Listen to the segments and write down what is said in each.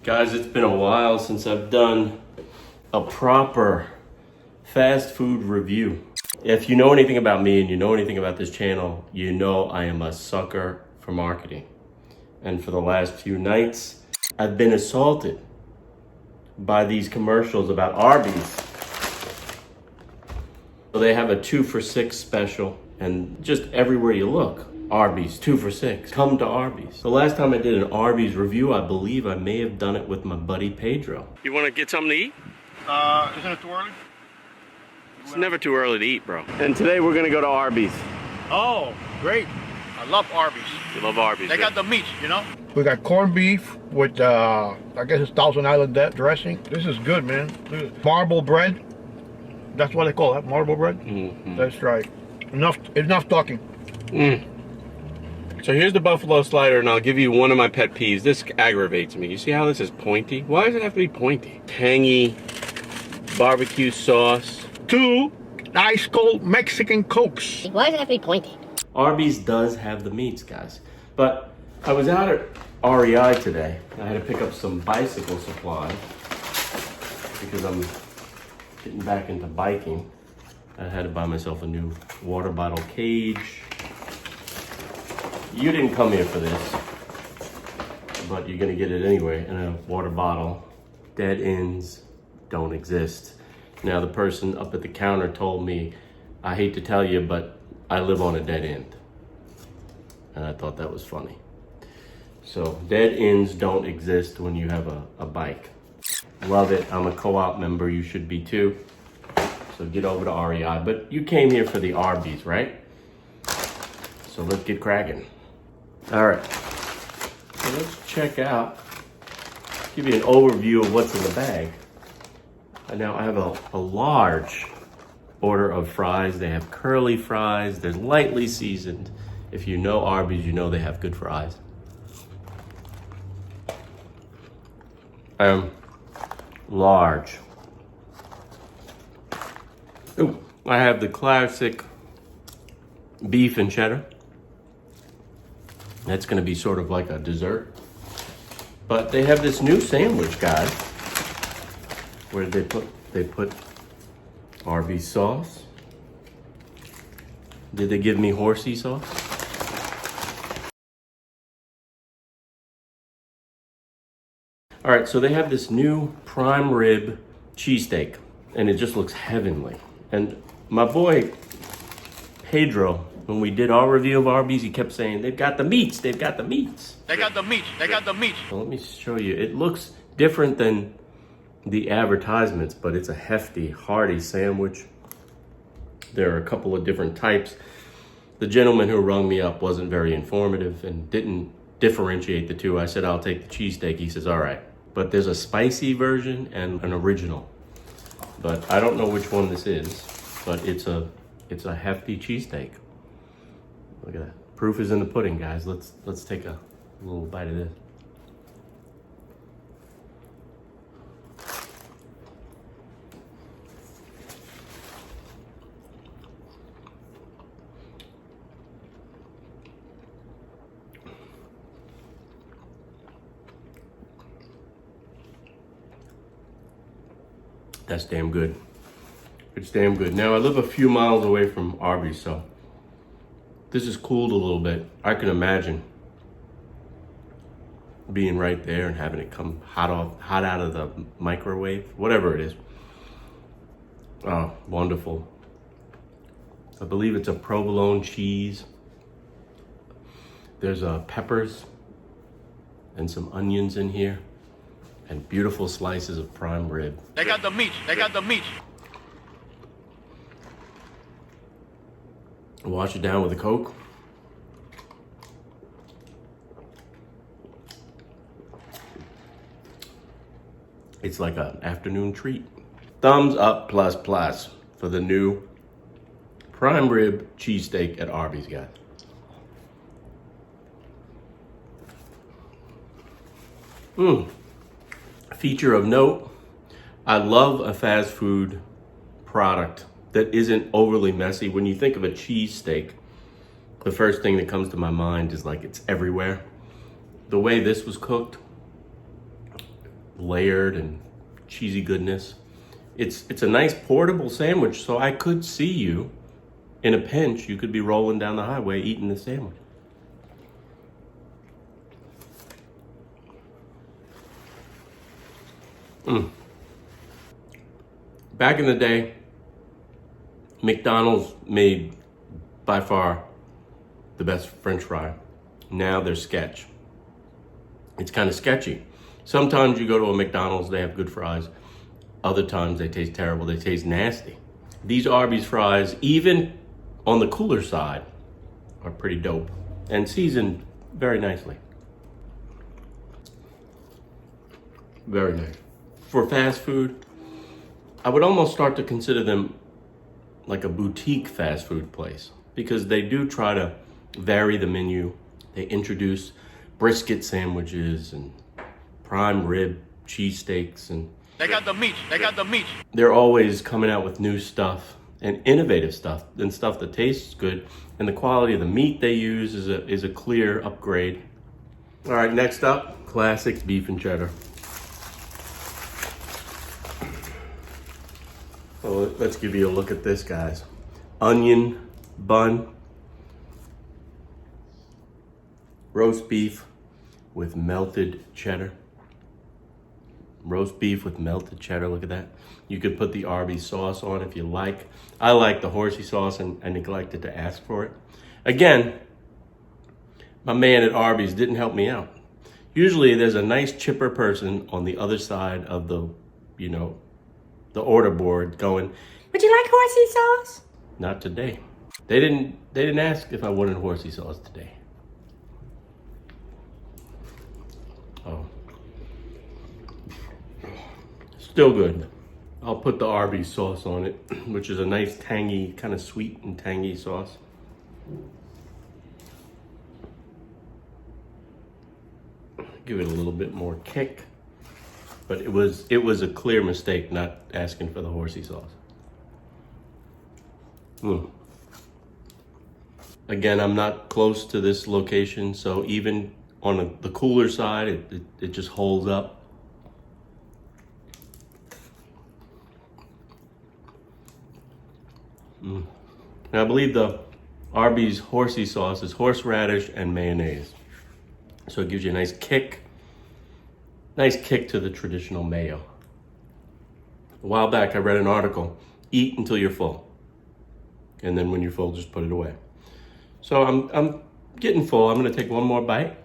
Guys, it's been a while since I've done a proper fast food review. If you know anything about me and you know anything about this channel, you know I am a sucker for marketing. And for the last few nights, I've been assaulted by these commercials about Arby's. So they have a 2 for $6 special, and just everywhere you look, Arby's, 2 for $6. Come to Arby's. The last time I did an Arby's review, I believe I may have done it with my buddy Pedro. You want to get something to eat? Isn't it too early? It's never too early to eat, bro. And today we're gonna go to Arby's. Oh, great. I love Arby's. You love Arby's, They right? got the meat, you know? We got corned beef with, I guess it's Thousand Island dressing. This is good, man. Marble bread. That's what they call it, marble bread? Mm-hmm. That's right. Enough talking. So here's the buffalo slider, and I'll give you one of my pet peeves. This aggravates me. You see how this is pointy? Why does it have to be pointy? Tangy barbecue sauce. 2 ice cold Mexican Cokes. Why does it have to be pointy? Arby's does have the meats, guys. But I was out at REI today. I had to pick up some bicycle supplies because I'm getting back into biking. I had to buy myself a new water bottle cage. You didn't come here for this, but you're gonna get it anyway in a water bottle. Dead ends don't exist. Now, the person up at the counter told me, I hate to tell you, but I live on a dead end. And I thought that was funny. So dead ends don't exist when you have a bike. Love it. I'm a co-op member. You should be too. So get over to REI. But you came here for the Arbys, right? So let's get cracking. All right. So let's check out, give you an overview of what's in the bag. Now I have a large order of fries. They have curly fries. They're lightly seasoned. If you know Arby's, you know they have good fries. Large. Ooh, I have the classic beef and cheddar. That's gonna be sort of like a dessert. But they have this new sandwich, guys, where they put Arby's sauce. Did they give me horsey sauce? All right, so they have this new prime rib cheesesteak, and it just looks heavenly. And my boy Pedro, when we did our review of Arby's, he kept saying, they've got the meats, they've got the meats. They got the meat. They got the meat. So let me show you. It looks different than the advertisements, but it's a hefty, hearty sandwich. There are a couple of different types. The gentleman who rung me up wasn't very informative and didn't differentiate the two. I said, I'll take the cheesesteak. He says, all right. But there's a spicy version and an original. But I don't know which one this is, but it's a hefty cheesesteak. Look at that. Proof is in the pudding, guys. Let's take a little bite of this. That's damn good. It's damn good. Now, I live a few miles away from Arby's, so this is cooled a little bit. I can imagine being right there and having it come hot out of the microwave, whatever it is. Oh, wonderful. I believe it's a provolone cheese. There's peppers and some onions in here, and beautiful slices of prime rib. They got the meat. They got the meat. Wash it down with a Coke. It's like an afternoon treat. Thumbs up plus plus for the new prime rib cheesesteak at Arby's, guys. Feature of note, I love a fast food product that isn't overly messy. When you think of a cheesesteak, the first thing that comes to my mind is like it's everywhere. The way this was cooked, layered and cheesy goodness. It's a nice portable sandwich, so I could see you in a pinch. You could be rolling down the highway eating the sandwich. Back in the day, McDonald's made by far the best French fry. Now they're sketch. It's kind of sketchy. Sometimes you go to a McDonald's, they have good fries. Other times they taste terrible, they taste nasty. These Arby's fries, even on the cooler side, are pretty dope and seasoned very nicely. Very nice. For fast food, I would almost start to consider them like a boutique fast food place because they do try to vary the menu. They introduce brisket sandwiches and prime rib cheesesteaks, and They got the meat. They got the meat. they're always coming out with new stuff and innovative stuff and stuff that tastes good. And the quality of the meat they use is a clear upgrade. All right, next up, classic beef and cheddar. So let's give you a look at this, guys. Onion bun, roast beef with melted cheddar. Roast beef with melted cheddar, look at that. You could put the Arby's sauce on if you like. I like the horsey sauce and I neglected to ask for it. Again, my man at Arby's didn't help me out. Usually there's a nice chipper person on the other side of the order board going, "Would you like horsey sauce?" not today. They didn't ask if I wanted horsey sauce today. Oh. Still good. I'll put the Arby's sauce on it, which is a nice tangy, kind of sweet and tangy sauce. Give it a little bit more kick. But it was a clear mistake not asking for the horsey sauce. Again, I'm not close to this location, so even on the cooler side, it just holds up. Now, I believe the Arby's horsey sauce is horseradish and mayonnaise. So it gives you a nice kick to the traditional mayo. A while back, I read an article, eat until you're full. And then when you're full, just put it away. So I'm getting full. I'm gonna take one more bite.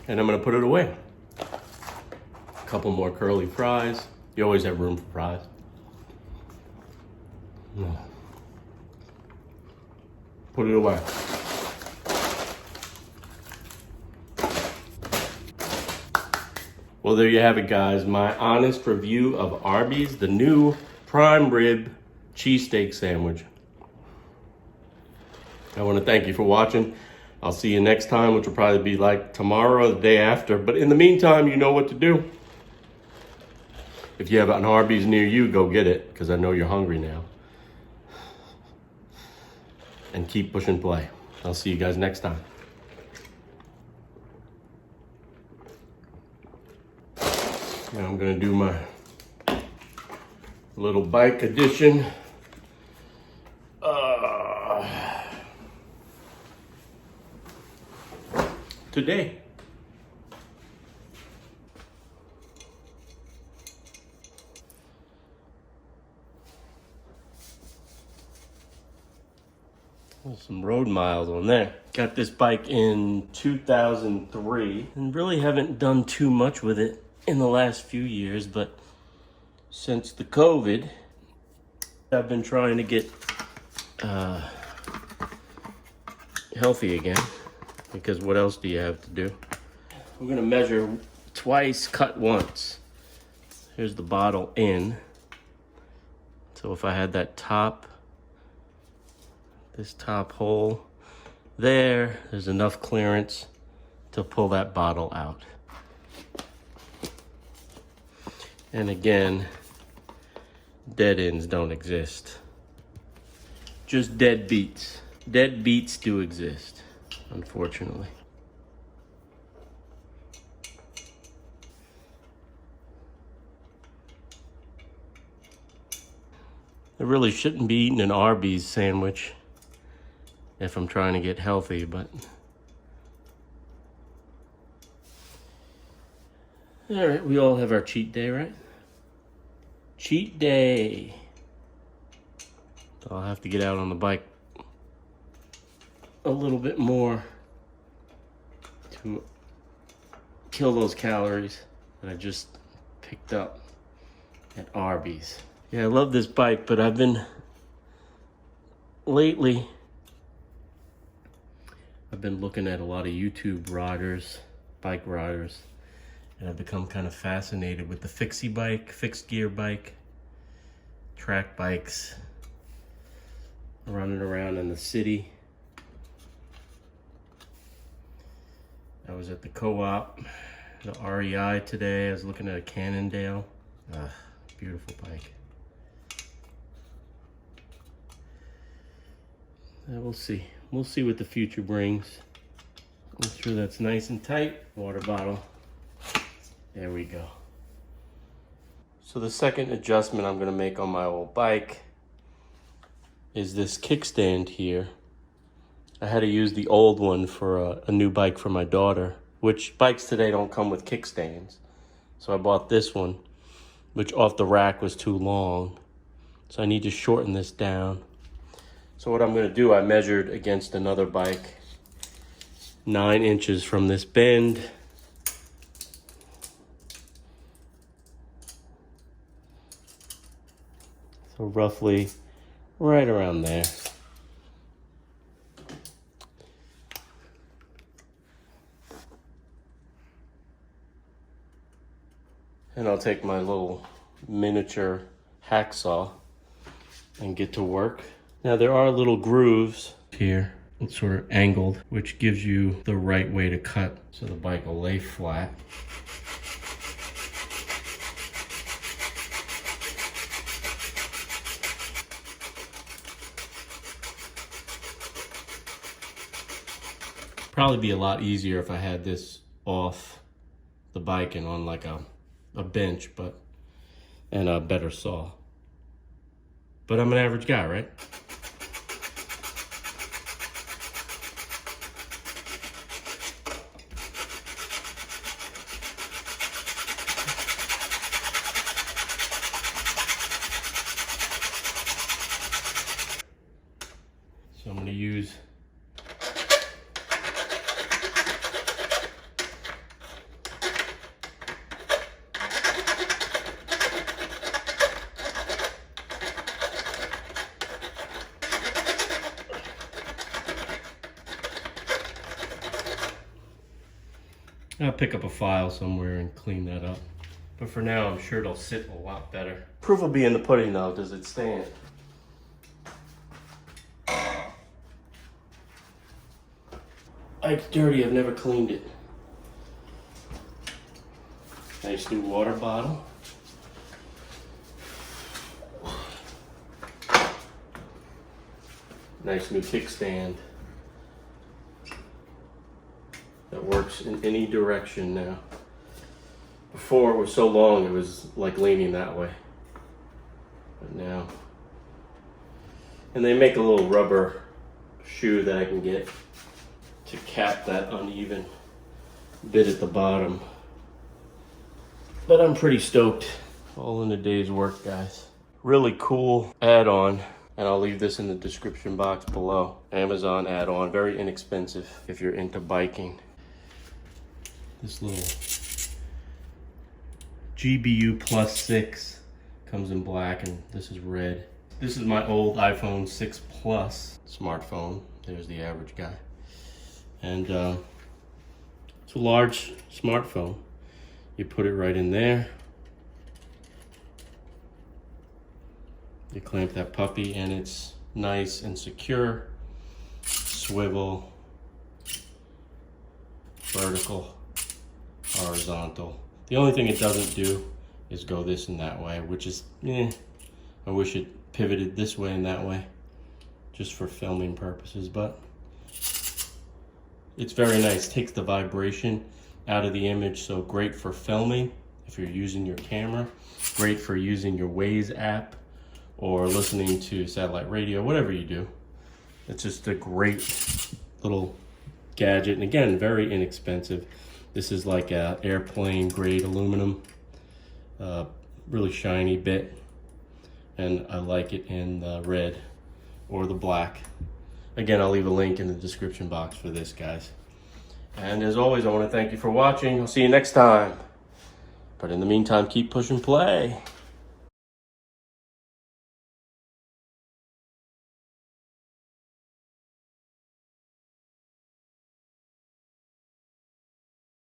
And I'm gonna put it away. A couple more curly fries. You always have room for fries. Put it away. Well, there you have it, guys. My honest review of Arby's, the new prime rib cheesesteak sandwich. I want to thank you for watching. I'll see you next time, which will probably be like tomorrow or the day after. But in the meantime, you know what to do. If you have an Arby's near you, go get it, because I know you're hungry now. And keep pushing play. I'll see you guys next time. Now I'm gonna do my little bike edition. Today. There's some road miles on there. Got this bike in 2003 and really haven't done too much with it in the last few years, but since the COVID, I've been trying to get healthy again, because what else do you have to do? We're gonna measure twice, cut once. Here's the bottle in. So if I had that this top hole there's enough clearance to pull that bottle out. And again, dead ends don't exist. just dead beats. Dead beats do exist, unfortunately. I really shouldn't be eating an Arby's sandwich if I'm trying to get healthy, but all right, we all have our cheat day, right? Cheat day. So I'll have to get out on the bike a little bit more to kill those calories that I just picked up at Arby's. Yeah, I love this bike, but lately, I've been looking at a lot of YouTube riders, bike riders, and I've become kind of fascinated with the fixie bike, fixed gear bike, track bikes, running around in the city. I was at the co-op, the REI today. I was looking at a Cannondale. Beautiful bike. We'll see. We'll see what the future brings. Make sure that's nice and tight. Water bottle. There we go. So the second adjustment I'm going to make on my old bike is this kickstand here. I had to use the old one for a new bike for my daughter, which bikes today don't come with kickstands. So I bought this one, which off the rack was too long. So I need to shorten this down. So what I'm going to do, I measured against another bike 9 inches from this bend. So roughly right around there. And I'll take my little miniature hacksaw and get to work. Now there are little grooves here. It's sort of angled, which gives you the right way to cut so the bike will lay flat. Probably be a lot easier if I had this off the bike and on like a bench, and a better saw. But I'm an average guy, right? So I'm going to use I'll pick up a file somewhere and clean that up. But for now, I'm sure it'll sit a lot better. Proof will be in the pudding though. Does it stand? It's dirty. I've never cleaned it. Nice new water bottle. Nice new kickstand. That works in any direction now. Before it was so long it was like leaning that way. But now. And they make a little rubber shoe that I can get to cap that uneven bit at the bottom. But I'm pretty stoked. All in a day's work, guys. Really cool add-on. And I'll leave this in the description box below. Amazon add-on, very inexpensive if you're into biking. This little GBU Plus 6 comes in black and this is red. This is my old iPhone 6 Plus smartphone. There's the average guy. And it's a large smartphone. You put it right in there. You clamp that puppy and it's nice and secure. Swivel, vertical, horizontal. The only thing it doesn't do is go this and that way, which is, I wish it pivoted this way and that way. just for filming purposes, but it's very nice. Takes the vibration out of the image, so great for filming if you're using your camera, great for using your Waze app or listening to satellite radio, whatever you do. It's just a great little gadget, and again, very inexpensive. This is like a airplane grade aluminum, really shiny bit, and I like it in the red or the black. Again, I'll leave a link in the description box for this, guys. And as always, I want to thank you for watching. I'll see you next time. But in the meantime, keep pushing play.